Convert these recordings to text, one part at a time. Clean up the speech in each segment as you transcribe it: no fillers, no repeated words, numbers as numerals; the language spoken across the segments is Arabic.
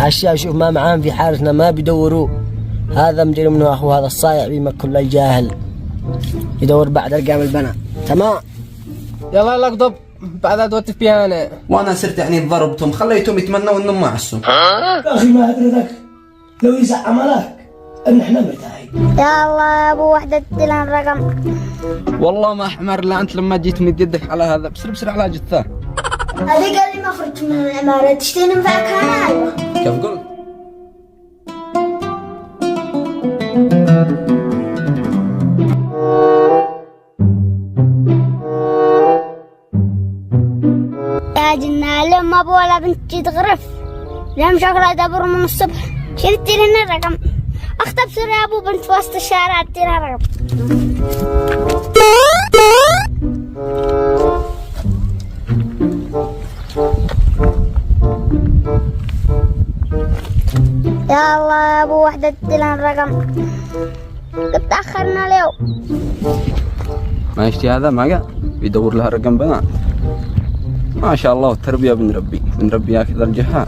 أشياء شوف ما معاهم في حارتنا ما بيدوروا. هذا مدري منه أخو هذا الصايع بيمكن الجاهل يدور بعد أرقام البنات. تمام يلا لك ضب بعدها توتف بيها أنا. وانا صرت يعني ضربتهم خليتهم يتمنوا انهم ما عسوا. يا اخي ما ادرك لو يزعم عليك ان احنا مرتاحين. يا الله يا ابو وحدة لنا الرقم. والله ما احمر الا انت لما جيت مد يدك على هذا بسر على جثه. هذه قال لي ما خرجت من العمارة تشتري ننفعك انا. ايوه كيف قلت؟ يا جنة لما ابو ولا بنت تغرف لم شكرا دبر من الصبح شلت لنا الرقم. اخطب سر يا ابو بنت وسط الشارع ادينا الرقم. يا الله يا ابو وحدة لنا الرقم. قد تأخرنا اليوم. ما يشتي هذا ما قال بيدور لها رقم بنات. ما شاء الله التربية بنربي يا كذا الجهال.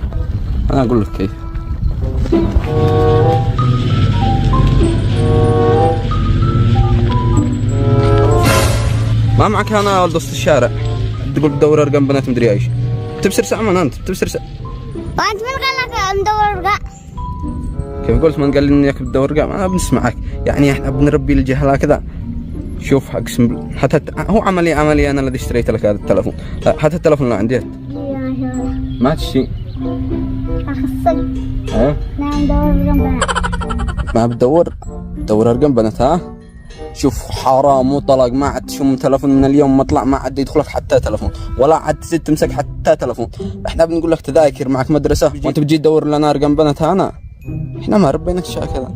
انا اقول لك كيف. ما معك انا ولد وسط الشارع تقول تدور ارقام بنات مدري ايش. تبسر ساعة من انت بتبسر ساعة. وانت من قال لك ندور رقم؟ كيف قلت من قال لي انك تدور رقم؟ انا بنسمعك يعني احنا بنربي الجهل كذا. شوف اقسم حتى هو عملي انا الذي اشتريت لك هذا التلفون. لا حتى التلفون اللي عندي ما تشي اخصك. ها؟ لا ندور رقم بنات. ما دور ارقام بنات. ها شوف حرام وطلاق ما عاد تشم تلفون من اليوم مطلع ما عاد يدخلك حتى تلفون ولا عاد تمسك حتى تلفون. احنا بنقول لك تذاكر معك مدرسه وانت بتجي تدور لنا ارقام بنات. انا احنا ما ربيناك شيء كذا.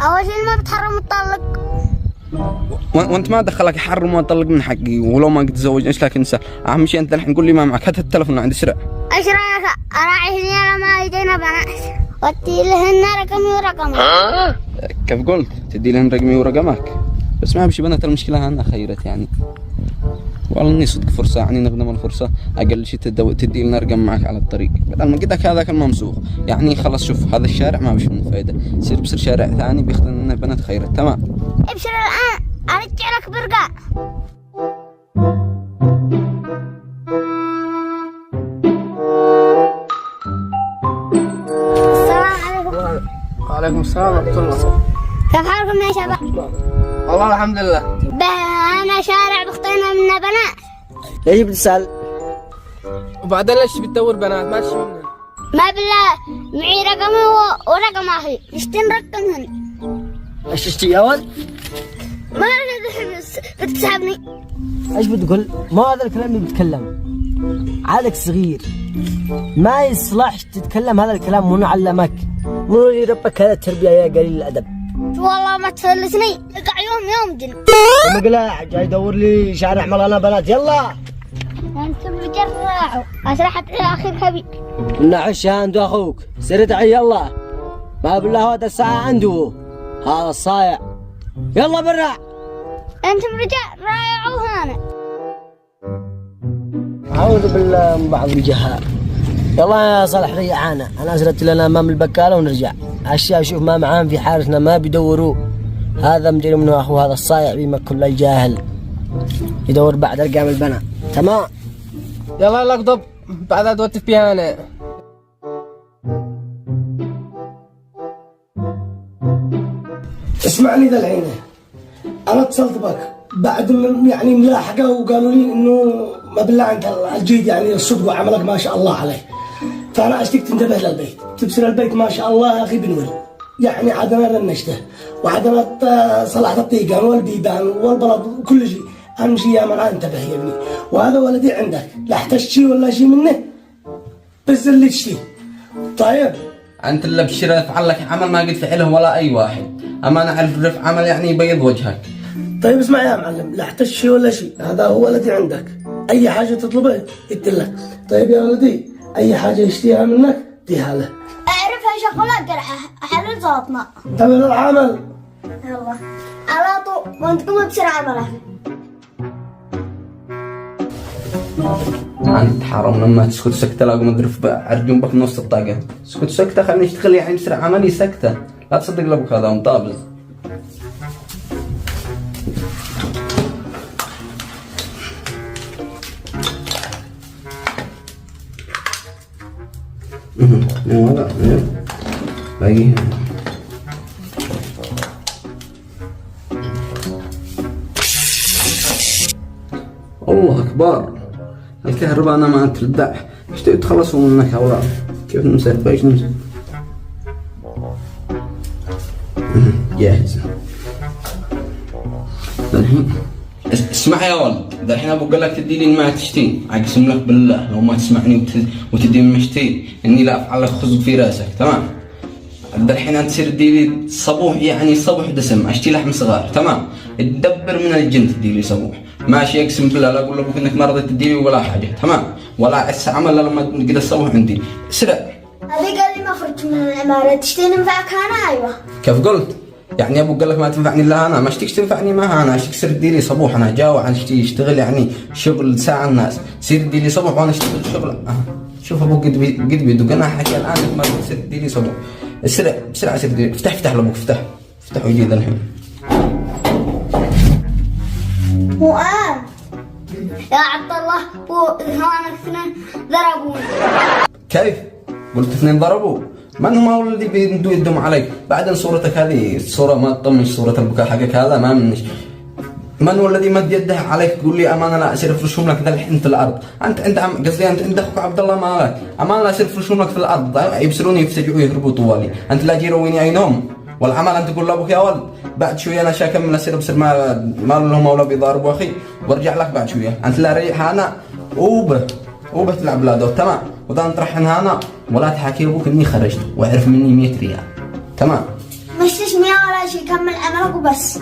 اول شيء ما بتحرم الطلق. وانت ما دخلك حرم وطلق من حقي ولو ما قد تزوج ايش لك انسى. اهم شيء انت الحين قول لي ما معك حتى التلفون عندي سرع. ايش رايك اراعي هنا ما يجينا بنات وادي لهن رقمي ورقمك. كيف قلت تدي لهن رقمي ورقمك بس ما بشي بنات. المشكله انا خيرت يعني والله اني صدق فرصه يعني نغنم الفرصه. اقل شيء تدي لنا رقم معك على الطريق بدل ما قدك هذاك الممسوخ يعني. خلاص شوف هذا الشارع ما بش منه فايده. سير بسر شارع ثاني بيخدم لنا بنات خيرت. تمام ابشر الان ارجع لك برقع. السلام عليكم. وعليكم السلام ورحمة الله. كيف حالكم يا شباب؟ والله الحمد لله. أنا شارع بخطينا من بنات. ليش بتسأل؟ وبعدين ليش بتدور بنات ما تشي منهم؟ ما بالله معي رقمي ورقم أخي نشتري نرقمهن. ايش تشتي يا ولد؟ ما بتسحبني. ايش بتقول؟ ما هذا الكلام اللي بتكلم عادك صغير ما يصلحش تتكلم هذا الكلام. منو علمك؟ منو اللي ربك هذا التربية يا قليل الأدب؟ والله ما تفلسني اقع يوم جن. ثم قلع جاي يدور لي شارع ملانة بنات. يلا انتم بجرعوا اسرحت اخر كبير. نعش انت اخوك سير تعي. يلا ما بالله هذا الساعة عنده هذا الصايع. يلا برا انتم رجال رايعوا هنا. اعوذ بالله من بعض الجهال. يلا يا صالح ريعانا انا ازرت لنا امام البكاله ونرجع. اشياء شوف ما معاهم في حارتنا ما بيدوروا. هذا مدري منه اخو هذا الصايع بيمكن الجاهل يدور بعد ارقام البنات. تمام يلا لك ضب بعدها توتف بيها أنا. اسمعني ذا العينة انا اتصلت بك بعد يعني ملاحقة وقالوا لي انه ما بالله انت الجيد يعني الصدق وعملك ما شاء الله عليه. فانا اشتك تنتبه للبيت تبصر البيت ما شاء الله يا اخي بنور يعني عدنا رنشته وعدنا صلحت الطيقان والبيبان والبلد وكل شيء. اهم شيء يا من انتبه يا ابني. وهذا ولدي عندك لا احتجت شيء ولا شيء منه بس اللي تشتي. طيب انت اللي بشرة يفعل لك عمل ما قد فعله ولا اي واحد. اما انا اعرف رفع عمل يعني يبيض وجهك. طيب اسمع يا معلم لا احتجت شيء ولا شيء. هذا هو ولدي عندك اي حاجه تطلبها يدلك. طيب يا ولدي اي حاجه يشتيها منك ديها له. اعرفها شغلات احلل زلطنا. تعمل العمل. يلا على طول وانت قوم بسرعه الملافه. انت حرام لما تسكت سكتة لا اقوم اقرف ارجم بك نص الطاقة. اسكت سكتة خليني اشتغل يعني بسرعة عملي سكتة. لا تصدق لابوك هذا مطابز. باقي الله اكبر. الكهرباء انا ما تردع. ايش تخلصوا منك هؤلاء؟ كيف نمسك؟ بايش نمسك؟ جاهز. الحين اسمع يا ولد، الحين ابو قال لك تدي لي ما تشتي، اقسم لك بالله لو ما تسمعني وتدي من مشتي اني لا افعل لك خزق في راسك، تمام؟ الحين انت تصير تدي لي صبوح، يعني صبوح دسم، اشتي لحم صغار، تمام؟ تدبر من الجن تدي لي صبوح، ماشي؟ اقسم بالله لا اقول لابوك انك ما رضيت تدي لي ولا حاجه، تمام؟ ولا هسه عمل لما قد الصبوح عندي، اسرع. هذه قال لي ما خرجت من العماره، تشتي ننفعك انا؟ ايوه. كيف قلت؟ يعني ابوك قال لك ما تنفعني الا انا، ما اشتيك تنفعني ما انا، اشتيك تصير تدي لي صبوح، انا جاوع انا اشتغل يعني شغل ساعه الناس، تصير تدي لي صبوح وانا اشتغل شغل. شوف ابوك قد بيدق، انا حكي الان ما تصير تدي لي صبوح. اسرع بسرعه سير افتح لابوك، افتح ويجي ذا الحين. مؤان يا عبد الله، هونك اثنين ضربوني. كيف؟ قلت اثنين ضربوا؟ من هم هؤلاء الذي بيمدوا يدهم عليك؟ بعدين صورتك هذه صورة ما تطمش، صورة البكاء حقك هذا ما منش. من هو الذي مد يده عليك تقول لي امانه لا اصير افرشهم لك ذا الحين في الارض؟ انت قصدي انت اخوك عبد الله مالك، امانه لا اصير افرشهم لك في الارض، يبسلوني يفسجوا يهربوا طوالي، انت لا جيرويني عينهم والعمل انت تقول لابوك يا ولد بعد شويه انا شاكم اصير ابصر ما لهم ولا بيضاربوا اخي وارجع لك بعد شويه، انت لا ريح انا وبه تلعب لا دور، تمام؟ وذا نطرحن هنا ولا تحكي لابوك اني خرجت واعرف مني 100 ريال، تمام؟ مش 100 ولا شيء، كمل عملك وبس.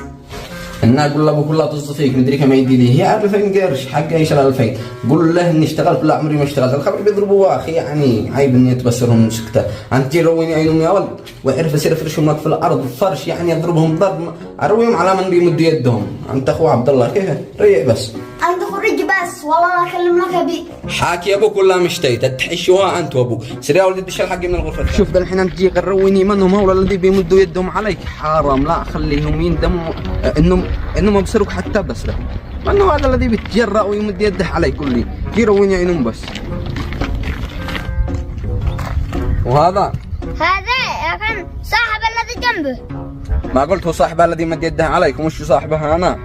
انا اقول لابوك والله طز فيك مدري كم يدي لي، هي 2000 قرش حقه يشيل 2000، قول له اني اشتغلت لا عمري ما اشتغلت، الخبر بيضربوا اخي يعني عيب اني اتبسرهم من سكته، انت تجي رويني عينهم يا ولد واعرف اصير افرشهم لك في الارض فرش، يعني اضربهم ضرب ارويهم على من بيمدوا يدهم، انت اخو عبد الله كيف؟ ريع بس انت خرج بس والله لا اكلم لك ابي. حاكي ابوك ولا مشتيت تحشوها انت وابوك، سير يا ولد دش الحق من الغرفه. شوف ذا الحين انت تجي قرويني منهم هؤلاء الذي بيمدوا يدهم عليك، حرام لا خليهم يندموا انهم ابصروك حتى بس له، انه هذا الذي بيتجرأ ويمد يده علي كل لي يرويني عينهم بس. وهذا كان صاحب الذي جنبه، ما قلت هو صاحبه الذي مد يده عليك ومش صاحبه انا،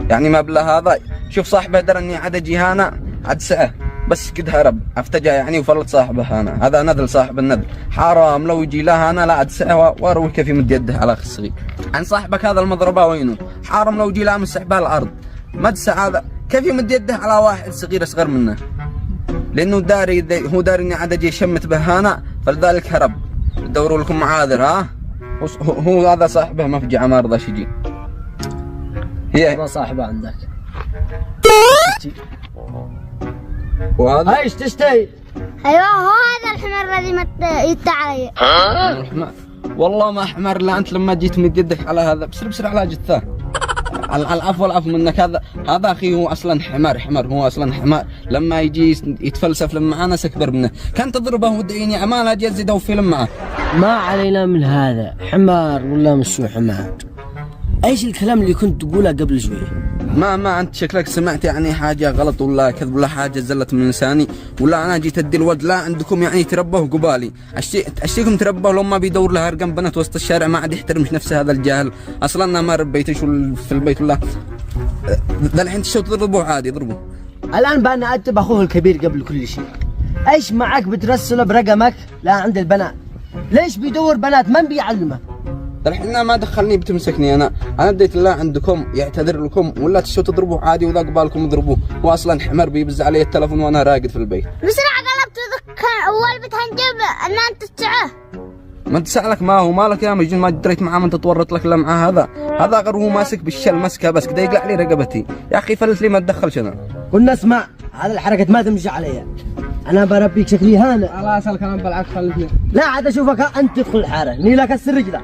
يعني ما بالله هذا شوف صاحبه درى اني عاد اجي هنا عاد ساعه بس كد هرب افتجع يعني وفلت صاحبه انا، هذا نذل صاحب النذل، حرام لو يجي له انا لا عاد ساعه واروي كيف يمد يده على اخ الصغير. عن صاحبك هذا المضربه وينه؟ حرام لو يجي له مسح به الارض، مدسع هذا كيف يمد يده على واحد صغير اصغر منه؟ لانه هو داري اني عاد اجي شمت به انا فلذلك هرب. دوروا لكم معاذر ها؟ هو هذا صاحبه ما فجع ما رضاش يجي. هي صاحبه عندك وهذا ايش تشتهي؟ ايوه هو هذا الحمار الذي يتعايق. والله ما حمر لا انت لما جيت مد يدك على هذا بسر على جثه. العفو منك، هذا اخي هو اصلا حمار هو اصلا حمار، لما يجي يتفلسف لما انا اكبر منه كان تضربه ودعيني امانه اجي ازيده وفيلم معه. ما علينا من هذا، حمار ولا مش حمار؟ ايش الكلام اللي كنت تقوله قبل شوي؟ ما انت شكلك سمعت يعني حاجه غلط ولا كذب ولا حاجه زلت من لساني، ولا انا جيت ادي الولد لا عندكم يعني تربوه قبالي، اشتيكم تربوه لو ما بيدور له ارقم بنات وسط الشارع ما عاد يحترمش نفسه هذا الجاهل، اصلا انا ما ربيتش في البيت ولا ذا الحين تشوف تضربوه عادي ضربوه. الان بقى نأدب اخوه الكبير قبل كل شيء. ايش معك بترسله برقمك لا عند البنات؟ ليش بيدور بنات من بيعلمه؟ الحين ما دخلني بتمسكني انا بديت الله عندكم يعتذر لكم ولا تشوفوا تضربوه عادي وذا قبالكم اضربوه، هو اصلا حمر بيبز علي التلفون وانا راقد في البيت. بسرعه قلبت اول بتهنجب ان انت تسعه. ما انت سألك ما هو مالك يا مجنون ما دريت معاه ما انت تورط لك الا معاه هذا غير هو ماسك بالشل مسكه بس كذا يقلع لي رقبتي، يا اخي فلت لي ما تدخلش انا. قلنا اسمع هذا الحركه ما تمشي علي، انا بربيك شكلي هانا. خلاص الكلام بالعكس خلتني. لا عاد اشوفك انت تدخل الحاره، ني لك السر رجله.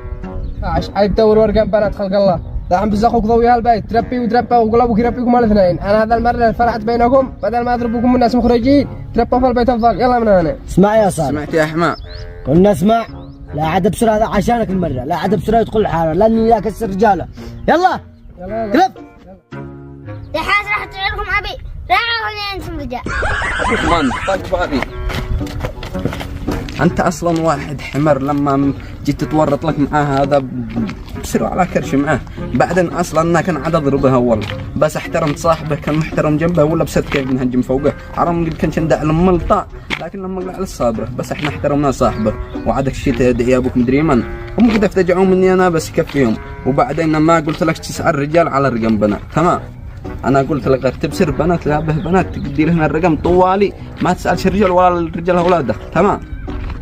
عايش تدور ورقم بنات خلق الله. دحين بزخوك ضوي هالبيت تربي وتربى وقول ابوك يربيكم الاثنين. انا هذا المره فرحت بينكم بدل ما اضربكم الناس مخرجين تربوا في البيت افضل. يلا من هنا. اسمع يا صالح. سمعت يا حماء؟ قلنا اسمع، لا عاد بسرعة هذا عشانك المرة، لا عاد بسرعة يدخل الحارة لاني لا كسر رجاله. يلا كلب. دحين راح تعلكم ابي راعوا انتم رجال. عثمان طق فاضي. انت اصلا واحد حمر لما جيت تتورط لك معاه هذا بسرعة على كرش معاه. بعدين اصلا انا كان عاد اضربه اول بس احترمت صاحبه كان محترم جنبه ولا بسد كيف بنهجم فوقه. حرام قد كان شندع الملطة لكن لما قلع الصابره بس احنا احترمنا صاحبه. وعادك شي تدعي ابوك مدري من هم قد افتجعوا مني انا بس يكفيهم. وبعدين ما قلت لك تسأل رجال على رقم بنات تمام. انا قلت لك غير تبصر بنات لا به بنات تقدي لهن الرقم طوالي ما تسالش الرجال ولا الرجال اولاده تمام.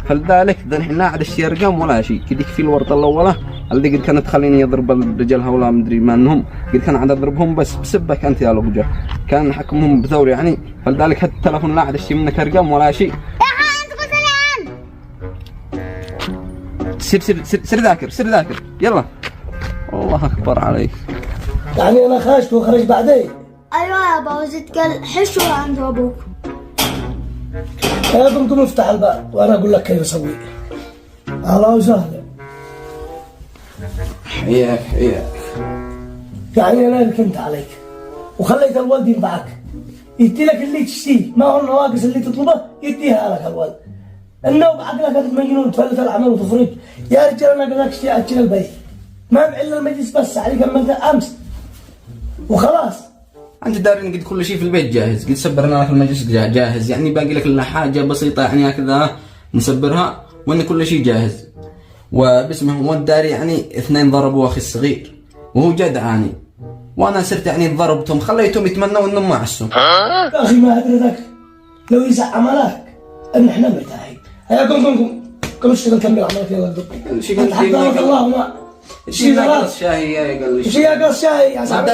فلذلك الحين لا عاد اشتري رقم ولا شيء كذا في الورطه الاولى اللي قد كانت تخليني يضرب الرجال هؤلاء مدري ما انهم قد كان عاد اضربهم بس بسبك انت يا لوجه كان حكمهم بثور يعني. فلذلك حتى التلفون لا عاد اشتري منك رقم ولا شيء. انت قلت لي سر ذاكر يلا. الله اكبر عليك. يعني انا خرجت وخرج بعدين. ايوه يا ابا وزيد قال حشو عند ابوك. يا قمتم افتح الباب وانا اقول لك كيف اسوي. اهلا وسهلا. حياك. يعني انا اللي كنت عليك وخليت الولد ينفعك يدي لك اللي تشتيه ما هو النواقص اللي تطلبه يديها لك الولد. انه بعقلك انت مجنون تفلت العمل وتفرج. يا رجال انا قلت لك اشتي اجل البيت ما بعل المجلس بس عليك كملت امس وخلاص. انت دارين قد كل شيء في البيت جاهز قد سبرنا لك المجلس جاهز يعني باقي لك الا حاجه بسيطه يعني هكذا نسبرها وان كل شيء جاهز. وباسمه هو الداري يعني اثنين ضربوا اخي الصغير وهو جدعاني وانا صرت يعني ضربتهم خليتهم يتمنوا انهم ما عسوا. يا اخي ما ادري ذاك لو يزع عملك ان احنا مرتاحين. هيا قم اشتغل كمل عملك يلا قم. شي حتى الله ما شي قص شاي يا قال لي شي قص شاي يا صاحبي.